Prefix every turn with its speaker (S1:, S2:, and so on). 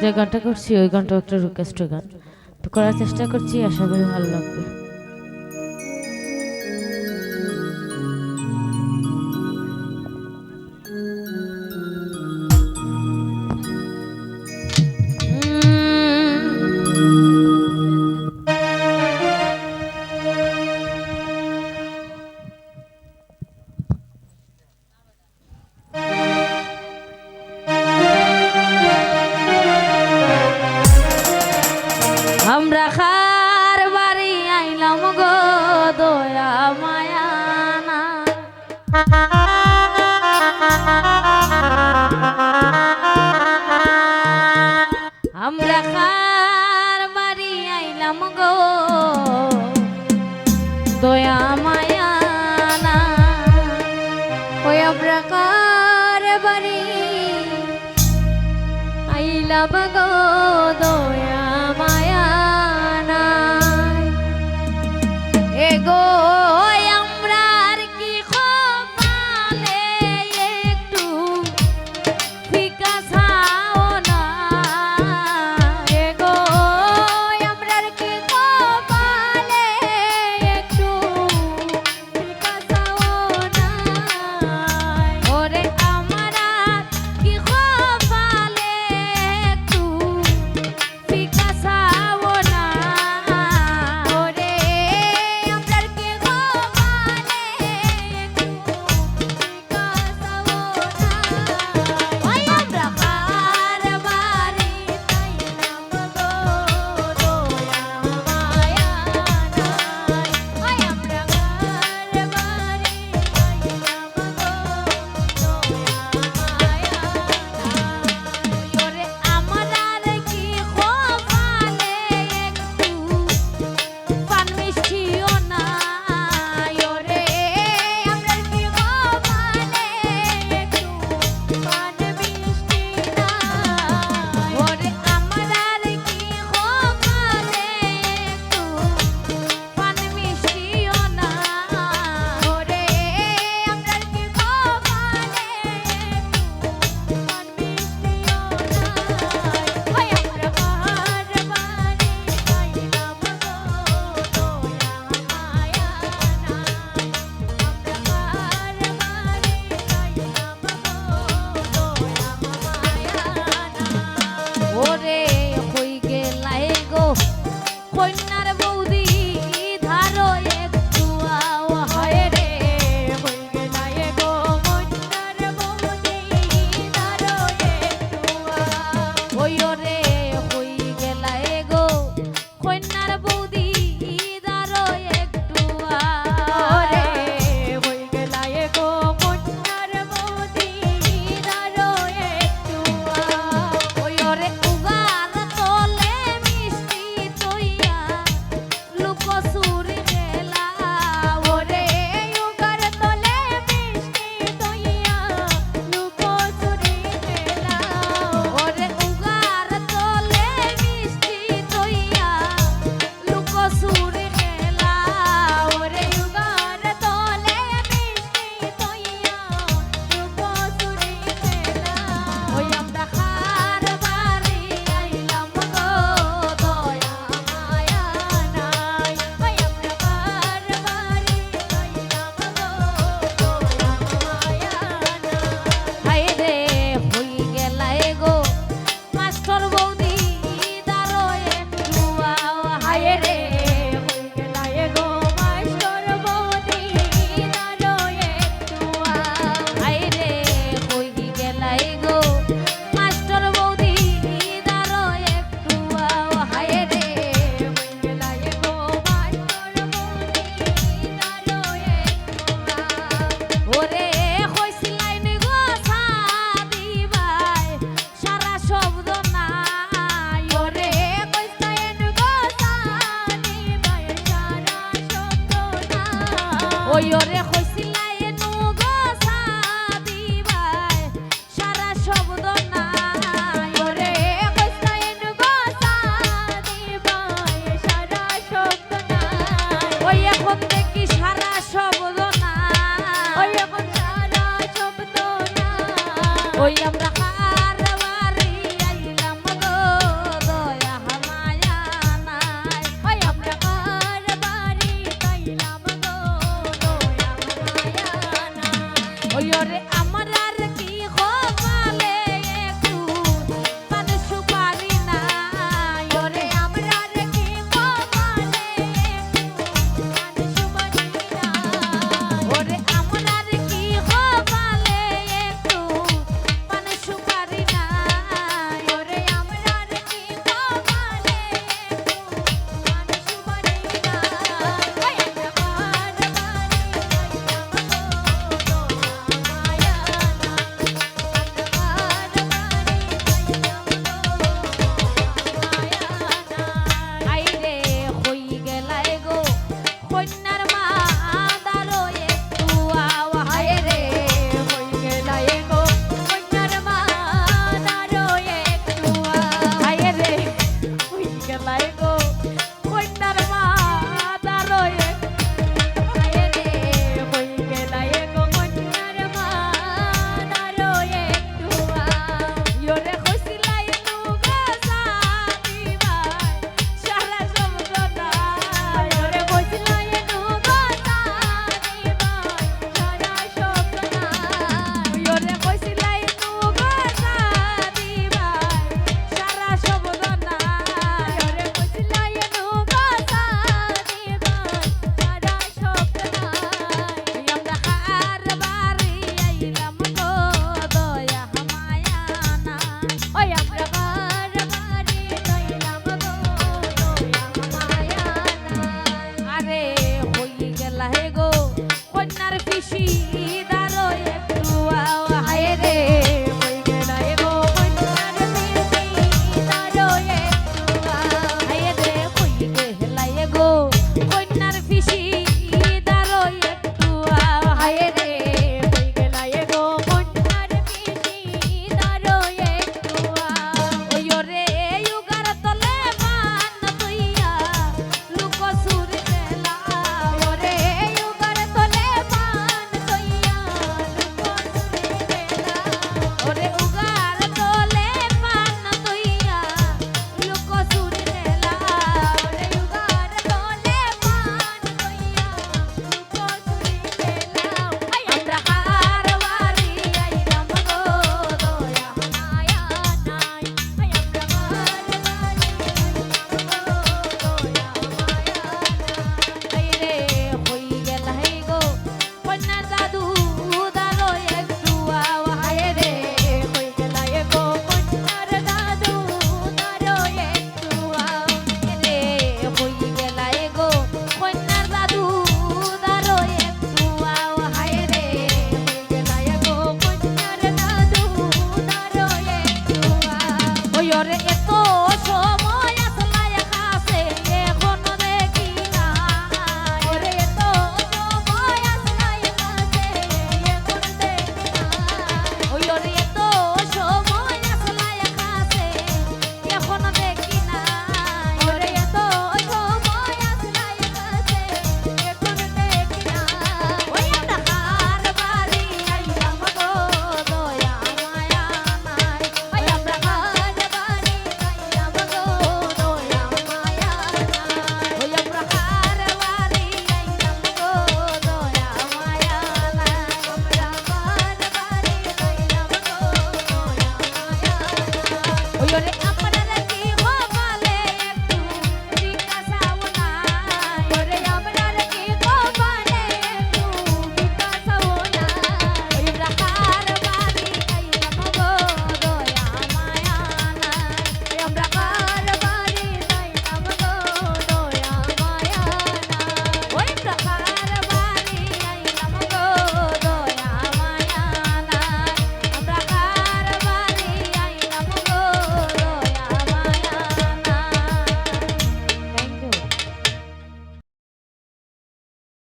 S1: যে গানটা করছি ওই গানটা একটা রিকোয়েস্ট গান, তো করার চেষ্টা করছি, আশা করি ভালো লাগবে। আমরা খার বাড়ি আইলাম গো দয়া মায়া না, আমরা খার বাড়ি আইলাম গো দয়া মায়া না, ওই আমরা খার বাড়ি আইলাম গো দয়া মায়া নাই। এগো আমরার কি কপালে একটু ফিকা ছাও না, এগো আমরার কি কপালে একটু ফিকা ছাও না, ওরে আমরা কি কপালে একটু ফিকা ছাও না, ওরে আমরার কি কপালে একটু ফিকা ছাও না, ওই আমরা কার বাড়ি তাইলাম গো দয়া মায়া নাই, ওই আমরা কার বাড়ি তাইলাম গো দয়া মায়া নাই, ওরে আমাদের কি কপালে একটু পান মিষ্টিও নাই, ওরে আমরার কি কপালে একটু পান মিষ্টি নাই, ওরে আমাদের কি কপালে একটু পান মিষ্টিও নাই, ওরে আমরার কি কপালে একটু পান মিষ্টিও নাই, ওই আমরা কার বাড়ি আইলাম গো দয়া মায়া নাই, আমরা কার বাড়ি আইলাম গো দয়া মায়া নাই, ওরে হই গেলাই গো কন্যার বৌদি ধারো একটু আও, হায় রে হই গেলাই গো কন্যার বৌদি ধারো একটু আও, ওই রে হই গেলাই গো কন্যার বৌদি ধারো একটু আও, রে হই গেলাই গো কন্যার বৌদি ধারো একটু আও, ওই রে উগার তলে মিষ্টি তইয়া লুকোচুরি খেলা, ওরে উগার তলে মিষ্টি তইয়া লুকোচুরি খেলা, ওরে উগার তলে মিষ্টি তইয়া লুকোচুরি খেলা, ওরে উগার তলে মিষ্টি তইয়া লুকোচুরি খেলা, ওই আমরা খার বাড়ি আইলাম গো দয়া মায়া নাই, ওই আমরা খার বাড়ি আইলাম গো দয়া মায়া নাই, হায় রে হই গেলাই গো মাস্টার বৌদি দারো একটু আও, হায় রে হই গেলাই গো মাস্টার বৌদি দারো একটু আও, হায় রে হই গেলাই গো মাস্টার বৌদি দারো একটু আও, হায় রে হই গেলাই গো মাস্টার বৌদি দারো একটু আও, ওরে কইছিলাইন গো সাদিবাই সারা শব্দ নাই, ওরে কইছিলাইন গো সাদিবাই সারা শব্দ নাই, ওই ওরে কইছিলাইন গো সাদিবাই সারা শব্দ নাই, ওরে কইছিলাইন গো সাদিবাই সারা শব্দ নাই, ওই এখন দেখি সারা শব্দ নাই, ওই এখন সারা শব্দ নাই, ওই আমরা কার বাড়ি আইলাম গো ওরে এত